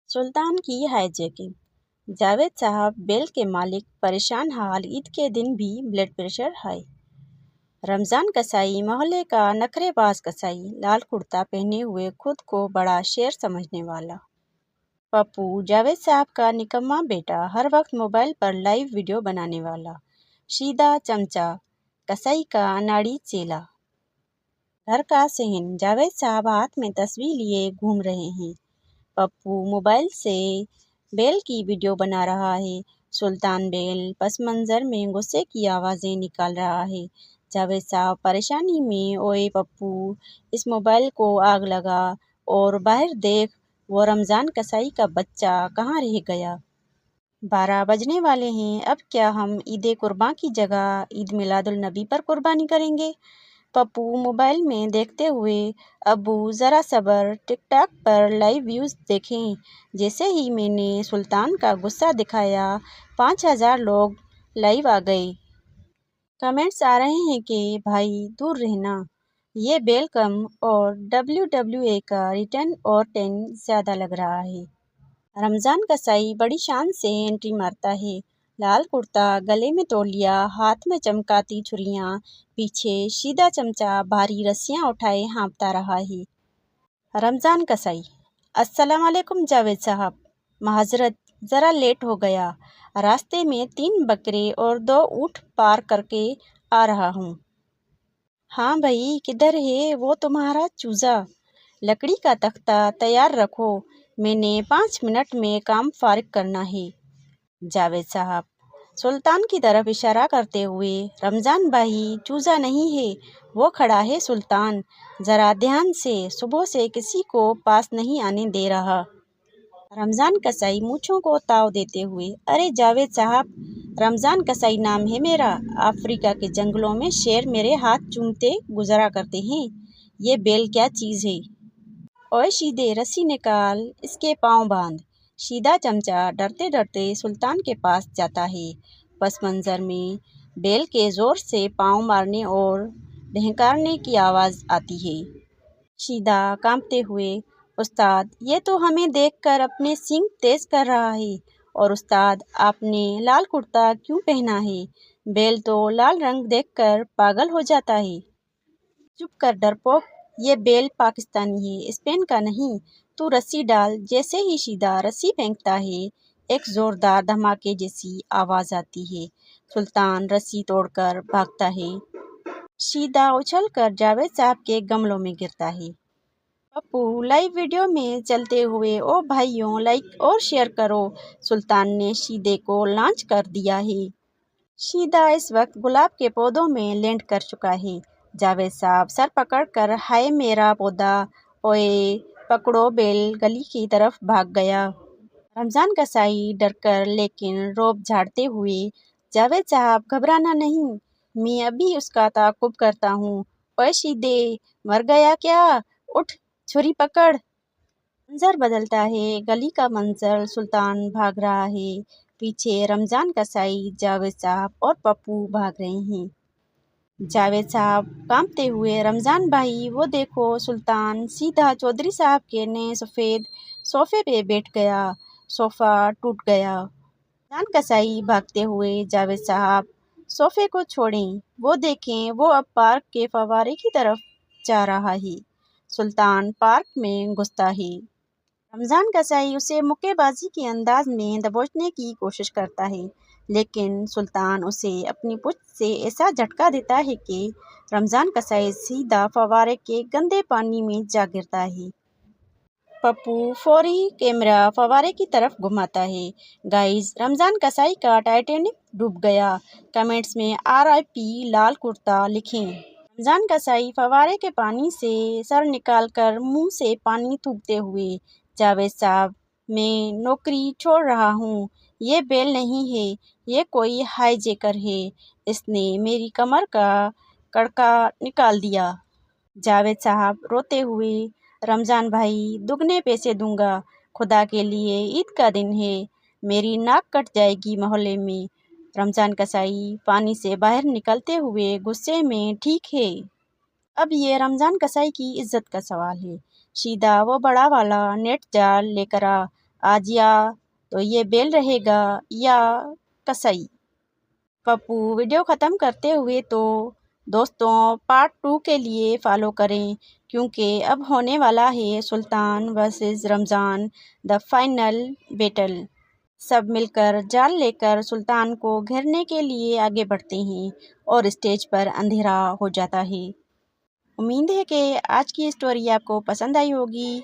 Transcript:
सुल्तान की हाईजैकिंग। जावेद साहब बेल के मालिक परेशान हाल, ईद के दिन भी ब्लड प्रेशर हाई। रमज़ान कसाई मोहल्ले का नखरेबाज कसाई, लाल कुर्ता पहने हुए खुद को बड़ा शेर समझने वाला। पप्पू जावेद साहब का निकम्मा बेटा, हर वक्त मोबाइल पर लाइव वीडियो बनाने वाला। शीदा चमचा, कसाई का नाड़ी चेला। घर का सहन, जावेद साहब हाथ में तस्वीर लिए घूम रहे हैं। पप्पू मोबाइल से बेल की वीडियो बना रहा है। सुल्तान बेल पस मंज़र में गुस्से की आवाज़ें निकाल रहा है। जावेद साहब परेशानी में, ओए पप्पू, इस मोबाइल को आग लगा और बाहर देख, वो रमज़ान कसाई का बच्चा कहाँ रह गया। 12 बजने वाले हैं। अब क्या हम ईद कुर्बान की जगह ईद मिलादुल नबी पर कुर्बानी करेंगे? पप्पू मोबाइल में देखते हुए, अब्बू ज़रा सब्र, टिकटॉक पर लाइव व्यूज़ देखें। जैसे ही मैंने सुल्तान का गुस्सा दिखाया, 5000 लोग लाइव आ गए। कमेंट्स आ रहे हैं कि भाई दूर रहना, ये बेल कम और WWE का रिटर्न और 10 ज़्यादा लग रहा है। रमज़ान कसाई बड़ी शान से एंट्री मारता है। लाल कुर्ता, गले में तौलिया, हाथ में चमकाती छुरियां, पीछे शीदा चमचा भारी रस्सियां उठाए हाँफता रहा है। रमज़ान कसाई, अस्सलाम वालेकुम जावेद साहब, माजरत, ज़रा लेट हो गया। रास्ते में 3 बकरे और 2 ऊँट पार करके आ रहा हूँ। हाँ भाई, किधर है वो तुम्हारा चूजा? लकड़ी का तख्ता तैयार रखो, मैंने 5 मिनट में काम फारिग करना है। जावेद साहब सुल्तान की तरफ इशारा करते हुए, रमज़ान भाई, चूजा नहीं है, वो खड़ा है सुल्तान, ज़रा ध्यान से, सुबह से किसी को पास नहीं आने दे रहा। रमज़ान कसाई मूँछों को ताव देते हुए, अरे जावेद साहब, रमज़ान कसाई नाम है मेरा। अफ्रीका के जंगलों में शेर मेरे हाथ चूमते गुजरा करते हैं। ये बेल क्या चीज़ है? ओए शीदे, रस्सी निकाल, इसके पाँव बांध। शीदा चमचा डरते डरते सुल्तान के पास जाता है। पस मंज़र में बेल के ज़ोर से पाँव मारने और ढहकारने की आवाज़ आती है। शीदा कांपते हुए, उस्ताद, ये तो हमें देखकर अपने सींग तेज कर रहा है। और उस्ताद, आपने लाल कुर्ता क्यों पहना है? बेल तो लाल रंग देखकर पागल हो जाता है। चुप कर डरपोक, ये बेल पाकिस्तानी है, स्पेन का नहीं। तू रस्सी डाल। जैसे ही शीदा रस्सी फेंकता है, एक जोरदार धमाके जैसी आवाज़ आती है। सुल्तान रस्सी तोड़कर भागता है। शीदा उछलकर जावेद साहब के गमलों में गिरता है। पप्पू लाइव वीडियो में चलते हुए, ओ भाइयों, लाइक और शेयर करो। सुल्तान ने शीदे को लॉन्च कर दिया है। शीदा इस वक्त गुलाब के पौधों में लैंड कर चुका है। जावेद साहब सर पकड़कर, हाय मेरा पौधा, ओए पकड़ो बेल, गली की तरफ भाग गया। रमज़ान कसाई डरकर लेकिन रोब झाड़ते हुए, जावेद साहब घबराना नहीं, मैं अभी उसका ताक़ुब करता हूँ। ओए शीदे, मर गया क्या? उठ, छुरी पकड़। मंजर बदलता है, गली का मंजर, सुल्तान भाग रहा है, पीछे रमज़ान कसाई, जावेद साहब और पप्पू भाग रहे हैं। जावेद साहब कांपते हुए, रमज़ान भाई, वो देखो सुल्तान सीधा चौधरी साहब के नए सफ़ेद सोफे पे बैठ गया, सोफ़ा टूट गया। रमज़ान कसाई भागते हुए, जावेद साहब, सोफे को छोड़ें, वो देखें, वो अब पार्क के फव्वारे की तरफ जा रहा है। सुल्तान पार्क में घुसता है। रमज़ान कसाई उसे मुक्केबाजी के अंदाज में दबोचने की कोशिश करता है, लेकिन सुल्तान उसे अपनी पूंछ से ऐसा झटका देता है कि रमज़ान कसाई सीधा फव्वारे के गंदे पानी में जा गिरता है। पप्पू फौरी कैमरा फव्वारे की तरफ घुमाता है। गाइस, रमज़ान कसाई का टाइटैनिक डूब गया। कमेंट्स में RIP लाल कुर्ता लिखें। रमज़ान कसाई फव्वारे के पानी से सर निकालकर मुंह से पानी थूकते हुए, जावेद साहब, मैं नौकरी छोड़ रहा हूँ। ये बेल नहीं है, ये कोई हाईजैकर है। इसने मेरी कमर का कड़का निकाल दिया। जावेद साहब रोते हुए, रमज़ान भाई, दुगने पैसे दूंगा, खुदा के लिए, ईद का दिन है, मेरी नाक कट जाएगी मोहल्ले में। रमज़ान कसाई पानी से बाहर निकलते हुए गुस्से में, ठीक है, अब ये रमज़ान कसाई की इज्जत का सवाल है। शीदा वो बड़ा वाला नेट जाल लेकर आ। آج یا تو یہ بیل رہے گا یا کسائی۔ پپو ویڈیو ختم کرتے ہوئے تو دوستوں پارٹ 2 کے لیے فالو کریں، کیونکہ اب ہونے والا ہے سلطان ورسز رمضان دا فائنل بیٹل۔ سب مل کر جال لے کر سلطان کو گھیرنے کے لیے آگے بڑھتے ہیں اور اسٹیج پر اندھیرا ہو جاتا ہے۔ امید ہے کہ آج کی اسٹوری آپ کو پسند آئی ہوگی۔